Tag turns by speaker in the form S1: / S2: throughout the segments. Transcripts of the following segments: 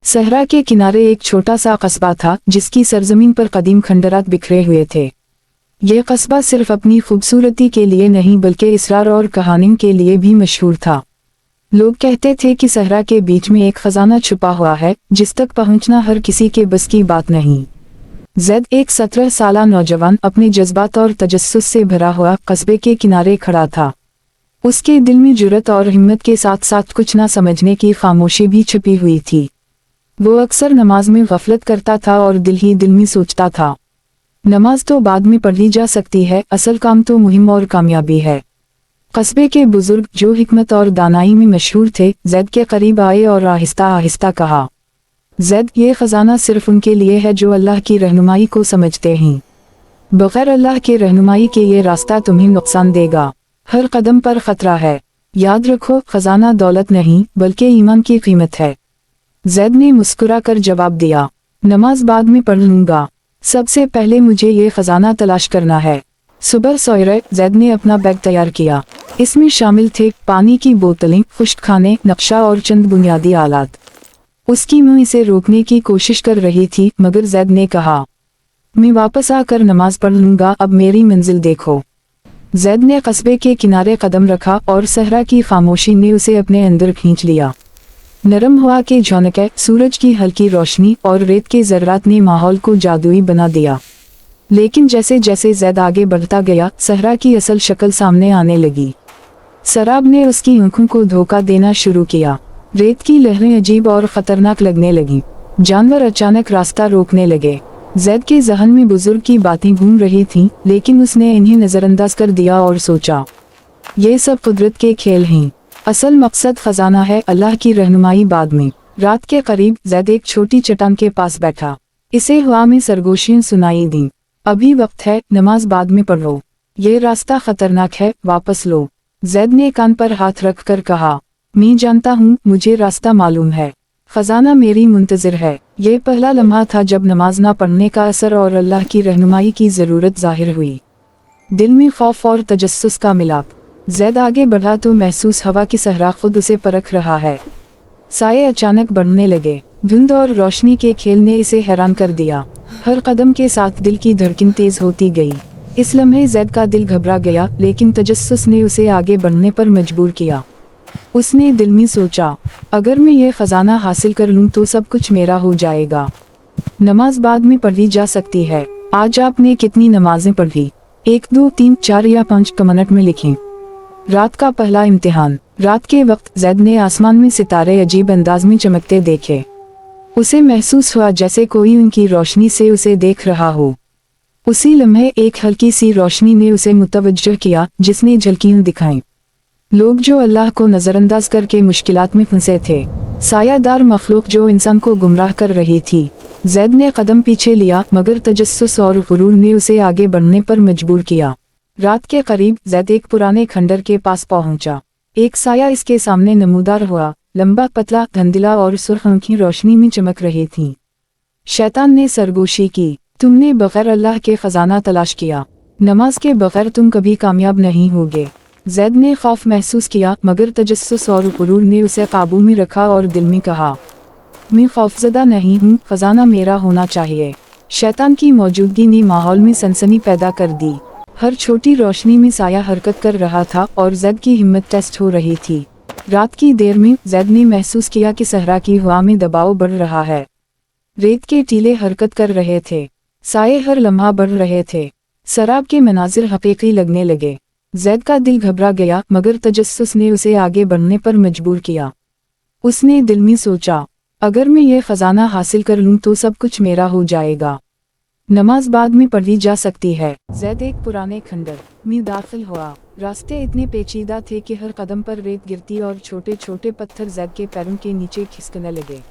S1: सहरा के किनारे एक छोटा सा कस्बा था जिसकी सरजमीन पर कदीम खंडरात बिखरे हुए थे। यह कस्बा सिर्फ अपनी खूबसूरती के लिए नहीं बल्कि इसरार और कहानी के लिए भी मशहूर था। लोग कहते थे कि सहरा के बीच में एक खजाना छुपा हुआ है जिस तक पहुंचना हर किसी के बस की बात नहीं। जैद एक 17 साला नौजवान अपने जज्बात और तजस्सुस से भरा हुआ कस्बे के किनारे खड़ा था। उसके दिल में जुर्रत और हिम्मत के साथ साथ कुछ ना समझने की खामोशी भी छुपी हुई थी। वो अक्सर नमाज में गफलत करता था और दिल ही दिल में सोचता था, नमाज तो बाद में पढ़ी जा सकती है, असल काम तो मुहिम और कामयाबी है। कस्बे के बुजुर्ग जो हिकमत और दानाई में मशहूर थे, जैद के करीब आए और आहिस्ता आहिस्ता कहा, जैद, ये खजाना सिर्फ उनके लिए है जो अल्लाह की रहनुमाई को समझते हैं। बगैर अल्लाह के रहनुमाई के ये रास्ता तुम्हें नुकसान देगा। हर कदम पर खतरा है। याद रखो, खजाना दौलत नहीं बल्कि ईमान की कीमत है। जैद ने मुस्कुरा कर जवाब दिया, नमाज बाद में पढ़ लूंगा, सबसे पहले मुझे ये खजाना तलाश करना है। सुबह सवेरे जैद ने अपना बैग तैयार किया। इसमें शामिल थे पानी की बोतलें, खुश्क खाने, नक्शा और चंद बुनियादी आलात। उसकी मां इसे रोकने की कोशिश कर रही थी मगर जैद ने कहा, मैं वापस आकर नमाज पढ़ लूंगा, अब मेरी मंजिल देखो। जैद ने कस्बे के किनारे कदम रखा और सहरा की खामोशी ने उसे अपने अंदर खींच लिया। नरम हवा के झोंके, सूरज की हल्की रोशनी और रेत के ज़र्रात ने माहौल को जादुई बना दिया। लेकिन जैसे जैसे जैद आगे बढ़ता गया, सहरा की असल शक्ल सामने आने लगी। शराब ने उसकी आंखों को धोखा देना शुरू किया। रेत की लहरें अजीब और खतरनाक लगने लगीं। जानवर अचानक रास्ता रोकने लगे। जैद के ज़हन में बुजुर्ग की बातें घूम रही थीं, लेकिन उसने इन्हें नज़रअंदाज कर दिया और सोचा, ये सब कुदरत के खेल हैं, असल मकसद खजाना है, अल्लाह की रहनुमाई बाद में। रात के करीब जैद एक छोटी चट्टान के पास बैठा। इसे हवा में सरगोशियां सुनाई दी। अभी वक्त है, नमाज बाद में पढ़ो, ये रास्ता खतरनाक है, वापस लो। जैद ने कान पर हाथ रखकर कहा, मैं जानता हूँ, मुझे रास्ता मालूम है, खजाना मेरी मुंतजिर है। ये पहला लम्हा था जब नमाज ना पढ़ने का असर और अल्लाह की रहनुमाई की ज़रूरत जाहिर हुई। दिल में खौफ और तजस्सुस का मिलाप। जैद आगे बढ़ा तो महसूस हवा की सहरा खुद उसे परख रहा है। साये अचानक बढ़ने लगे। धुंध और रोशनी के खेल ने इसे हैरान कर दिया। हर कदम के साथ दिल की धड़कन तेज होती गई। इस लम्हे जैद का दिल घबरा गया, लेकिन तजस्सुस ने उसे आगे बढ़ने पर मजबूर किया। उसने दिल में सोचा, अगर मैं ये खजाना हासिल कर लूँ तो सब कुछ मेरा हो जाएगा। नमाज बाद में पढ़ी जा सकती है। आज आपने कितनी नमाजें पढ़ी? 1, 2, 3, 4 या 5 मिनट में लिखें। रात का पहला इम्तिहान। रात के वक्त जैद ने आसमान में सितारे अजीब अंदाज में चमकते देखे। उसे महसूस हुआ जैसे कोई उनकी रोशनी से उसे देख रहा हो। उसी लम्हे एक हल्की सी रोशनी ने उसे मुतवज्जह किया, जिसने झलकियां दिखाई। लोग जो अल्लाह को नजरअंदाज करके मुश्किलात में फंसे थे, सायादार मखलूक जो इंसान को गुमराह कर रही थी। जैद ने कदम पीछे लिया, मगर तजस्सुस और गुरूर ने उसे आगे बढ़ने पर मजबूर किया। रात के करीब जैद एक पुराने खंडर के पास पहुंचा। एक साया इसके सामने नमूदार हुआ, लंबा, पतला, धंधला और सुर्ख आंखें रोशनी में चमक रही थीं। शैतान ने सरगोशी की, तुमने बगैर अल्लाह के खजाना तलाश किया, नमाज के बगैर तुम कभी कामयाब नहीं होगे। जैद ने खौफ महसूस किया, मगर तजस्सुस और गुरूर ने उसे काबू में रखा और दिल में कहा, मैं खौफजदा नहीं हूँ, खजाना मेरा होना चाहिए। शैतान की मौजूदगी ने माहौल में सनसनी पैदा कर दी। हर छोटी रोशनी में साया हरकत कर रहा था और जैद की हिम्मत टेस्ट हो रही थी। रात की देर में जैद ने महसूस किया कि सहरा की हवा में दबाव बढ़ रहा है। रेत के टीले हरकत कर रहे थे, साये हर लम्हा बढ़ रहे थे। शराब के मनाजिर हकीकी लगने लगे। जैद का दिल घबरा गया, मगर तजस्सुस ने उसे आगे बढ़ने पर मजबूर किया। उसने दिल में सोचा, अगर मैं ये खजाना हासिल कर लूँ तो सब कुछ मेरा हो जाएगा। नमाज बाद में पढ़ी जा सकती है। जैद एक पुराने खंडर में दाखिल हुआ। रास्ते इतने पेचीदा थे कि हर कदम पर रेत गिरती और छोटे छोटे पत्थर जैद के पैरों के नीचे खिसकने लगे।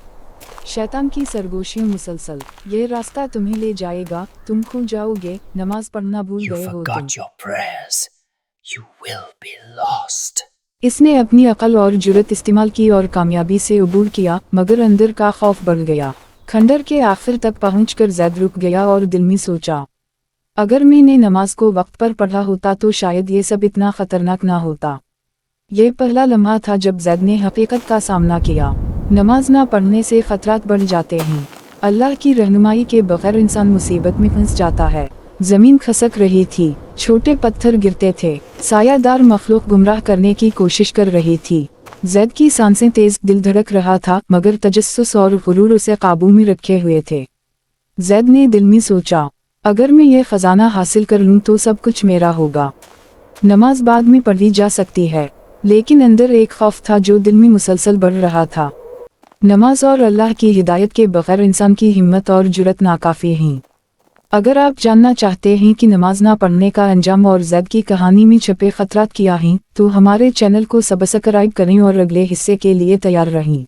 S1: शैतान की सरगोशियां मुसलसल, ये रास्ता तुम्हें ले जाएगा, तुम खो जाओगे, नमाज पढ़ना भूल गए हो तुम।
S2: You will be lost.
S1: इसने अपनी अकल और जुर्रत इस्तेमाल की और कामयाबी से अबूर किया, मगर अंदर का खौफ बढ़ गया। खंडर के आखिर तक पहुंचकर जैद रुक गया और दिल में सोचा, अगर मैंने नमाज को वक्त पर पढ़ा होता तो शायद ये सब इतना खतरनाक ना होता। ये पहला लम्हा था जब जैद ने हकीकत का सामना किया। नमाज ना पढ़ने से खतरात बढ़ जाते हैं। अल्लाह की रहनुमाई के बगैर इंसान मुसीबत में फंस जाता है। जमीन खसक रही थी, छोटे पत्थर गिरते थे, सायादार मखलूक गुमराह करने की कोशिश कर रही थी। जैद की सांसें तेज, दिल धड़क रहा था, मगर तजस्सुस और गुरूर उसे काबू में रखे हुए थे। जैद ने दिल में सोचा, अगर मैं ये खजाना हासिल कर लूँ तो सब कुछ मेरा होगा। नमाज बाद में पढ़ी जा सकती है, लेकिन अंदर एक खौफ था जो दिल में मुसलसल बढ़ रहा था। नमाज और अल्लाह की हिदायत के बगैर इंसान की हिम्मत और जुरत नाकाफी हैं। अगर आप जानना चाहते हैं कि नमाज ना पढ़ने का अंजाम और ज़ैद की कहानी में छपे खतरात क्या हैं, तो हमारे चैनल को सब्सक्राइब करें और अगले हिस्से के लिए तैयार रहें।